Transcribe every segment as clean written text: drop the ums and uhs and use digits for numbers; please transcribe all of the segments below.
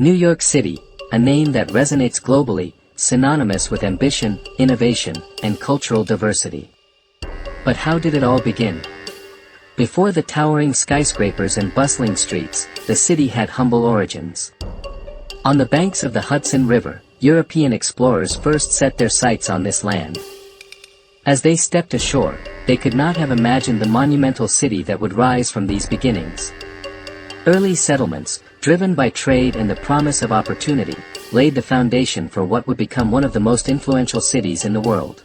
New York City, a name that resonates globally, synonymous with ambition, innovation, and cultural diversity. But how did it all begin? Before the towering skyscrapers and bustling streets, the city had humble origins. On the banks of the Hudson River, European explorers first set their sights on this land. As they stepped ashore, they could not have imagined the monumental city that would rise from these beginnings. Early settlements, driven by trade and the promise of opportunity, laid the foundation for what would become one of the most influential cities in the world.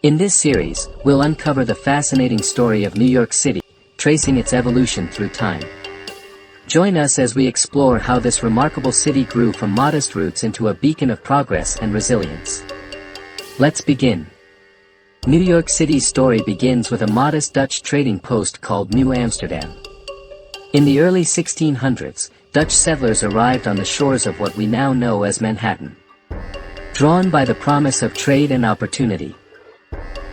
In this series, we'll uncover the fascinating story of New York City, tracing its evolution through time. Join us as we explore how this remarkable city grew from modest roots into a beacon of progress and resilience. Let's begin. New York City's story begins with a modest Dutch trading post called New Amsterdam. In the early 1600s, Dutch settlers arrived on the shores of what we now know as Manhattan. Drawn by the promise of trade and opportunity,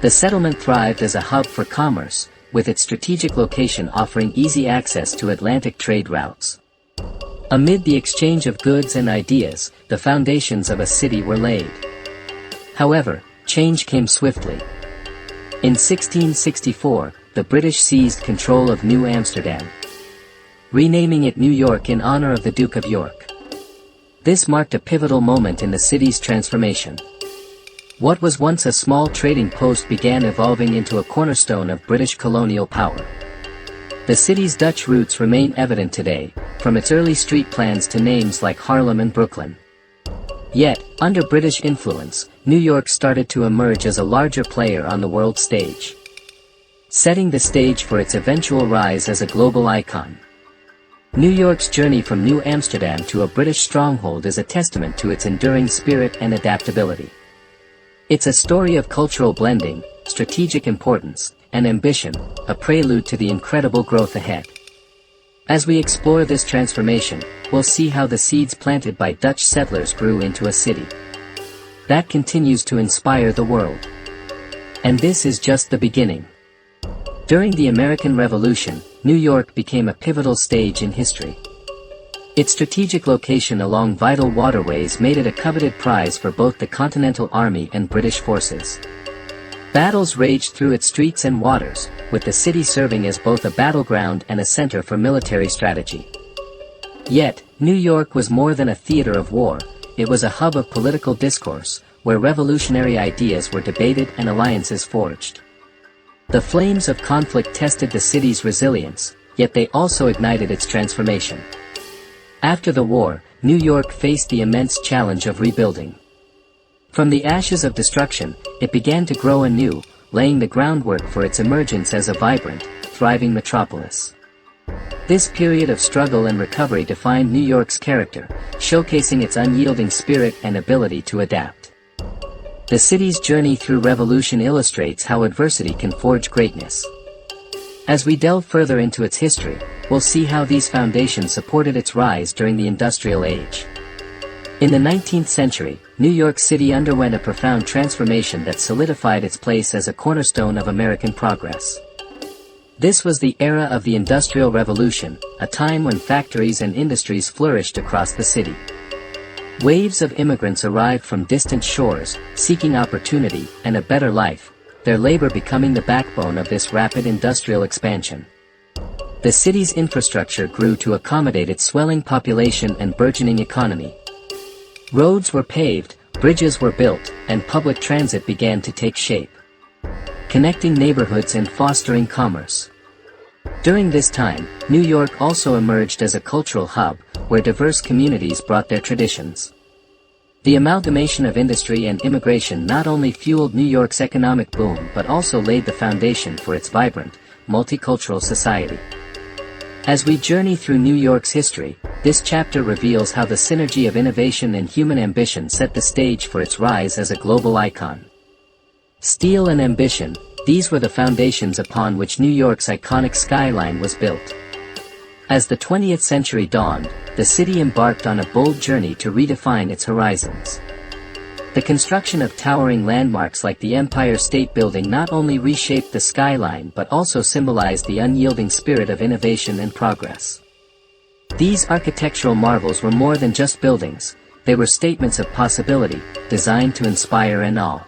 the settlement thrived as a hub for commerce, with its strategic location offering easy access to Atlantic trade routes. Amid the exchange of goods and ideas, the foundations of a city were laid. However, change came swiftly. In 1664, the British seized control of New Amsterdam, renaming it New York in honor of the Duke of York. This marked a pivotal moment in the city's transformation. What was once a small trading post began evolving into a cornerstone of British colonial power. The city's Dutch roots remain evident today, from its early street plans to names like Harlem and Brooklyn. Yet, under British influence, New York started to emerge as a larger player on the world stage, setting the stage for its eventual rise as a global icon. New York's journey from New Amsterdam to a British stronghold is a testament to its enduring spirit and adaptability. It's a story of cultural blending, strategic importance, and ambition, a prelude to the incredible growth ahead. As we explore this transformation, we'll see how the seeds planted by Dutch settlers grew into a city that continues to inspire the world. And this is just the beginning. During the American Revolution, New York became a pivotal stage in history. Its strategic location along vital waterways made it a coveted prize for both the Continental Army and British forces. Battles raged through its streets and waters, with the city serving as both a battleground and a center for military strategy. Yet, New York was more than a theater of war. It was a hub of political discourse, where revolutionary ideas were debated and alliances forged. The flames of conflict tested the city's resilience, yet they also ignited its transformation. After the war, New York faced the immense challenge of rebuilding. From the ashes of destruction, it began to grow anew, laying the groundwork for its emergence as a vibrant, thriving metropolis. This period of struggle and recovery defined New York's character, showcasing its unyielding spirit and ability to adapt. The city's journey through revolution illustrates how adversity can forge greatness. As we delve further into its history, we'll see how these foundations supported its rise during the Industrial Age. In the 19th century, New York City underwent a profound transformation that solidified its place as a cornerstone of American progress. This was the era of the Industrial Revolution, a time when factories and industries flourished across the city. Waves of immigrants arrived from distant shores, seeking opportunity and a better life, their labor becoming the backbone of this rapid industrial expansion. The city's infrastructure grew to accommodate its swelling population and burgeoning economy. Roads were paved, bridges were built, and public transit began to take shape, connecting neighborhoods and fostering commerce. During this time, New York also emerged as a cultural hub, where diverse communities brought their traditions. The amalgamation of industry and immigration not only fueled New York's economic boom but also laid the foundation for its vibrant, multicultural society. As we journey through New York's history, this chapter reveals how the synergy of innovation and human ambition set the stage for its rise as a global icon. Steel and ambition, these were the foundations upon which New York's iconic skyline was built. As the 20th century dawned, the city embarked on a bold journey to redefine its horizons. The construction of towering landmarks like the Empire State Building not only reshaped the skyline but also symbolized the unyielding spirit of innovation and progress. These architectural marvels were more than just buildings, they were statements of possibility, designed to inspire and awe.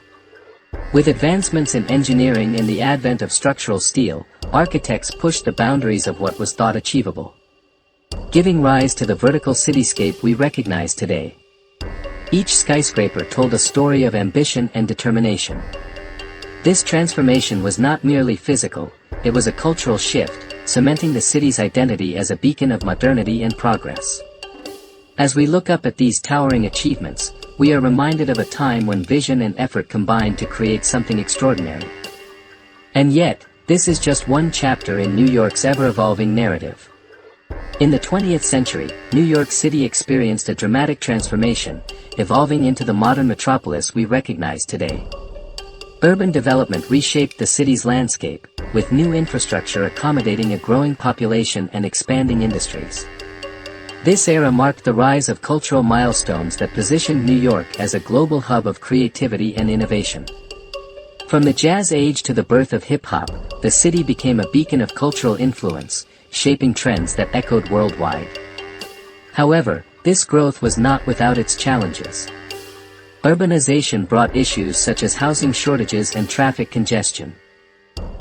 With advancements in engineering and the advent of structural steel, architects pushed the boundaries of what was thought achievable, giving rise to the vertical cityscape we recognize today. Each skyscraper told a story of ambition and determination. This transformation was not merely physical, it was a cultural shift, cementing the city's identity as a beacon of modernity and progress. As we look up at these towering achievements, we are reminded of a time when vision and effort combined to create something extraordinary. And yet, this is just one chapter in New York's ever-evolving narrative. In the 20th century, New York City experienced a dramatic transformation, evolving into the modern metropolis we recognize today. Urban development reshaped the city's landscape, with new infrastructure accommodating a growing population and expanding industries. This era marked the rise of cultural milestones that positioned New York as a global hub of creativity and innovation. From the Jazz Age to the birth of hip-hop, the city became a beacon of cultural influence, shaping trends that echoed worldwide. However, this growth was not without its challenges. Urbanization brought issues such as housing shortages and traffic congestion,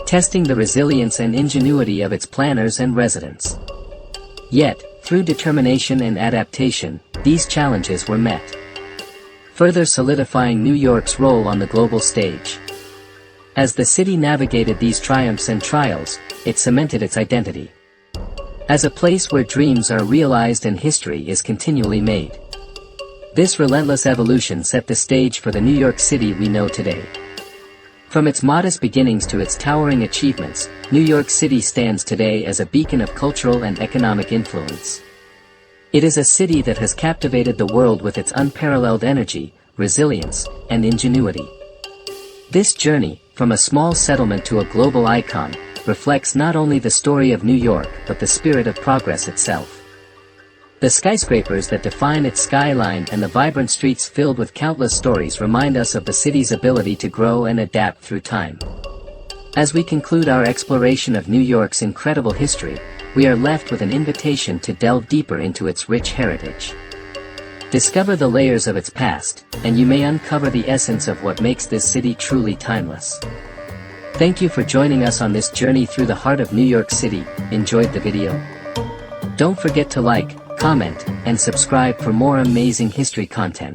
testing the resilience and ingenuity of its planners and residents. Yet, through determination and adaptation, these challenges were met, further solidifying New York's role on the global stage. As the city navigated these triumphs and trials, it cemented its identity as a place where dreams are realized and history is continually made. This relentless evolution set the stage for the New York City we know today. From its modest beginnings to its towering achievements, New York City stands today as a beacon of cultural and economic influence. It is a city that has captivated the world with its unparalleled energy, resilience, and ingenuity. This journey, from a small settlement to a global icon, reflects not only the story of New York but the spirit of progress itself. The skyscrapers that define its skyline and the vibrant streets filled with countless stories remind us of the city's ability to grow and adapt through time. As we conclude our exploration of New York's incredible history, we are left with an invitation to delve deeper into its rich heritage. Discover the layers of its past, and you may uncover the essence of what makes this city truly timeless. Thank you for joining us on this journey through the heart of New York City. Enjoyed the video? Don't forget to like, comment, and subscribe for more amazing history content.